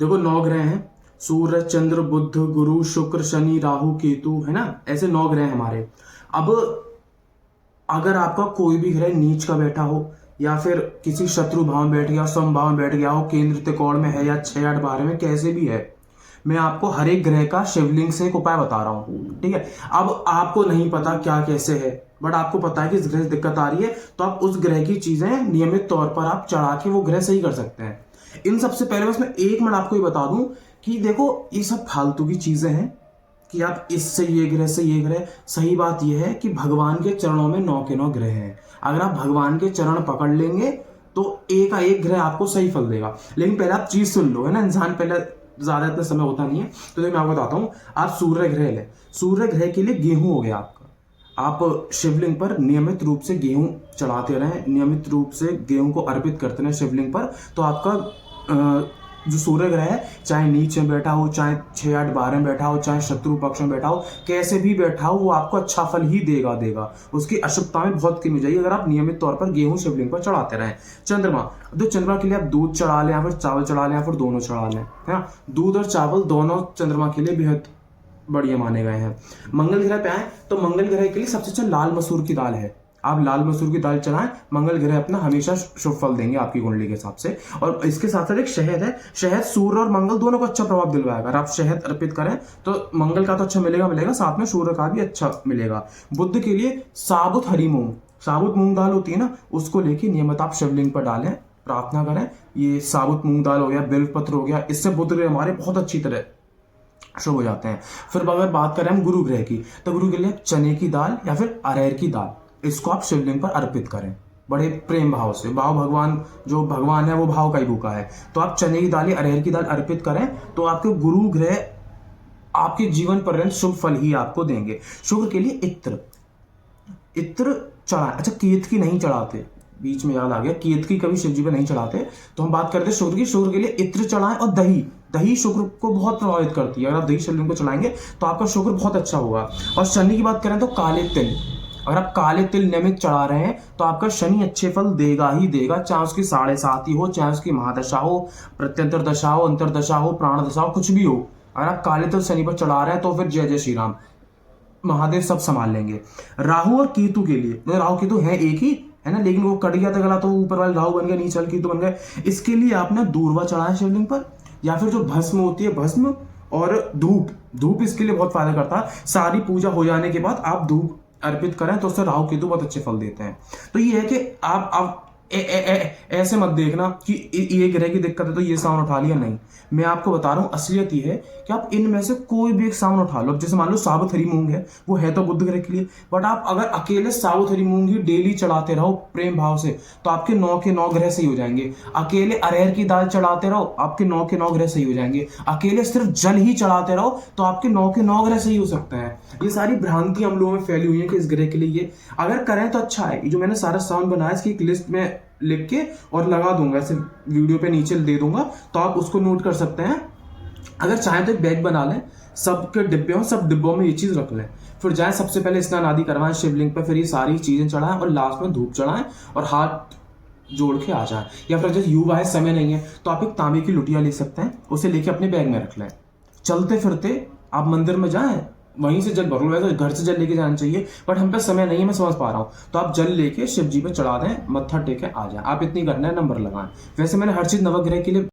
देखो 9 ग्रह हैं, सूर्य चंद्र बुध गुरु शुक्र शनि राहु केतु, है ना, ऐसे 9 ग्रह हैं हमारे। अब अगर आपका कोई भी ग्रह नीच का बैठा हो या फिर किसी शत्रु भाव में बैठ गया, समभाव में बैठ गया हो, केंद्र त्रिकोण में है या 6 8 12 में, कैसे भी है, मैं आपको हर एक ग्रह का शिवलिंग से एक उपाय बता रहा हूँ, ठीक है। अब आपको नहीं पता क्या कैसे है, बट आपको पता है कि इस ग्रह से दिक्कत आ रही है, तो आप उस ग्रह की चीजें नियमित तौर पर आप चढ़ा के वो ग्रह सही कर सकते हैं। इन सबसे पहले बस मैं 1 मिनट आपको ये बता दूं कि देखो ये सब फालतू की चीजें हैं कि आप इससे ये ग्रह से ये ग्रह। सही बात यह है कि भगवान के चरणों में 9 के 9 ग्रह हैं। अगर आप भगवान के चरण पकड़ लेंगे तो एक का एक ग्रह आपको सही फल देगा। लेकिन पहले आप चीज सुन लो, है ना, इंसान पहले ज्यादा इतना समय होता नहीं है, तो मैं आपको बताता हूँ। आप सूर्य ग्रह ले, सूर्य ग्रह के लिए गेहूं हो गया आपका। आप शिवलिंग पर नियमित रूप से गेहूं चढ़ाते रहें, नियमित रूप से गेहूं को अर्पित करते रहें शिवलिंग पर, तो आपका जो सूर्य ग्रह है, चाहे नीच में बैठा हो, चाहे 6 8 12 में बैठा हो, चाहे शत्रु पक्ष में बैठा हो, कैसे भी बैठा हो, वो आपको अच्छा फल ही देगा। उसकी अशुभता में बहुत कमी हो जाएगी अगर आप नियमित तौर पर गेहूं शिवलिंग पर चढ़ाते रहें। चंद्रमा, तो चंद्रमा के लिए आप दूध चढ़ा लें या फिर चावल चढ़ा लें या फिर दोनों चढ़ा लें, है ना। दूध और चावल दोनों चंद्रमा के लिए बेहद बढ़िया माने गए हैं। मंगल ग्रह पे आए तो मंगल ग्रह के लिए सबसे अच्छा लाल मसूर की दाल है। आप लाल मसूर की दाल चढ़ाएं, मंगल ग्रह अपना हमेशा शुभ फल देंगे आपकी कुंडली के हिसाब से। और इसके साथ साथ एक शहद है, शहद सूर्य और मंगल दोनों को अच्छा प्रभाव दिलवाएगा। अगर आप शहद अर्पित करें तो मंगल का तो अच्छा मिलेगा, साथ में सूर्य का भी अच्छा मिलेगा। बुध के लिए साबुत हरी मूंग, साबुत मूंग दाल होती है ना, उसको लेके नियमित आप शिवलिंग पर डालें, प्रार्थना करें। ये साबुत मूंग दाल हो गया, बेलपत्र हो गया, इससे बुध ग्रह हमारे बहुत अच्छी तरह शुभ हो जाते हैं। फिर अगर बात करें हम गुरु ग्रह की, तो गुरु के लिए चने की दाल या फिर अरहर की दाल, इसको आप शिवलिंग पर अर्पित करें बड़े प्रेम भाव से। भाव भगवान, जो भगवान है वो भाव का ही भूखा है, तो आप चने की दाल या अरहर की दाल अर्पित करें तो आपके गुरु ग्रह आपके जीवन पर्यंत शुभ फल ही आपको देंगे। शुक्र के लिए इत्र चढ़ाएं। अच्छा, केतकी नहीं चढ़ाते, बीच में याद आ गया, केतकी कभी शिव जी पे नहीं चढ़ाते, तो हम बात करते हैं शुक्र की। शुक्र के लिए इत्र चढ़ाएं और दही शुक्र को बहुत प्रभावित करती है। अगर आप दही शिवलिंग को चलाएंगे तो आपका शुक्र बहुत अच्छा होगा। और शनि की बात करें तो काले तिल, अगर आप काले तिल नियमित चढ़ा रहे हैं तो आपका शनि अच्छे फल देगा ही देगा, चाहे उसकी 7.5 ही हो, चाहे उसकी महादशा हो, प्रत्यंतर दशा हो, अंतरदशा हो, प्राण दशा हो, कुछ भी हो। अगर आप काले तिल शनि पर चढ़ा रहे हैं तो फिर जय जय श्री राम, महादेव सब संभाल लेंगे। राहु और केतु के लिए, राहु केतु है एक ही, है ना, लेकिन वो कट गया था गला, तो ऊपर वाले राहु बन गया, नीचे वाले केतु बन गए। इसके लिए आपने दूर्वा चढ़ाया शिवलिंग पर, या फिर जो भस्म होती है भस्म, और धूप इसके लिए बहुत फायदा करता है। सारी पूजा हो जाने के बाद आप धूप अर्पित करें तो उससे राहु केतु बहुत अच्छे फल देते हैं। तो ये है कि आप ऐसे मत देखना कि ये ग्रह की दिक्कत है तो ये सामान उठा लिया, नहीं। मैं आपको बता रहा हूँ असलियत ये है कि आप इनमें से कोई भी एक सामान उठा लो। जैसे मान लो साबुत हरी मूंग है, वो है तो बुध ग्रह के लिए, बट आप अगर अकेले साबुत हरी मूंग ही डेली चढ़ाते रहो प्रेम भाव से तो आपके 9 के 9 ग्रह सही हो जाएंगे। अकेले अरहर की दाल चढ़ाते रहो, आपके 9 के 9 ग्रह सही हो जाएंगे। अकेले सिर्फ जल ही चढ़ाते रहो तो आपके 9 के 9 ग्रह सही हो सकते हैं। ये सारी भ्रांति हम लोगों में फैली हुई है कि इस ग्रह के लिए ये अगर करें तो अच्छा है। ये जो मैंने सारा सामान बनाया इसकी एक लिस्ट में लिख के और लगा दूंगा, ऐसे वीडियो पे नीचे दे दूंगा, तो आप उसको नोट कर सकते हैं। अगर चाहें तो एक बैग बना लें, सबके डिब्बे हो, सब डिब्बों में ये चीज रख लें, फिर जाएं सबसे पहले स्नान आदि करवाएं शिवलिंग पे, फिर ये सारी चीजें चढ़ाएं और लास्ट में धूप चढ़ाएं और हाथ जोड़ के आ जाएं। या फिर जैसे युवा है, समय नहीं है, तो आप एक तांबे की लुटिया ले सकते हैं, उसे लेके अपने बैग में रख लें। चलते फिरते आप मंदिर में जाएं, वहीं से जल भर लो। वैसे घर से जल लेके जाना चाहिए, बट हम पे समय नहीं है, मैं समझ पा रहा हूँ, तो आप जल लेके शिव जी पे चढ़ा दें, मत्था टेके आ जाए। आप इतनी करना है, नंबर लगाएं। वैसे मैंने हर चीज नवग्रह के लिए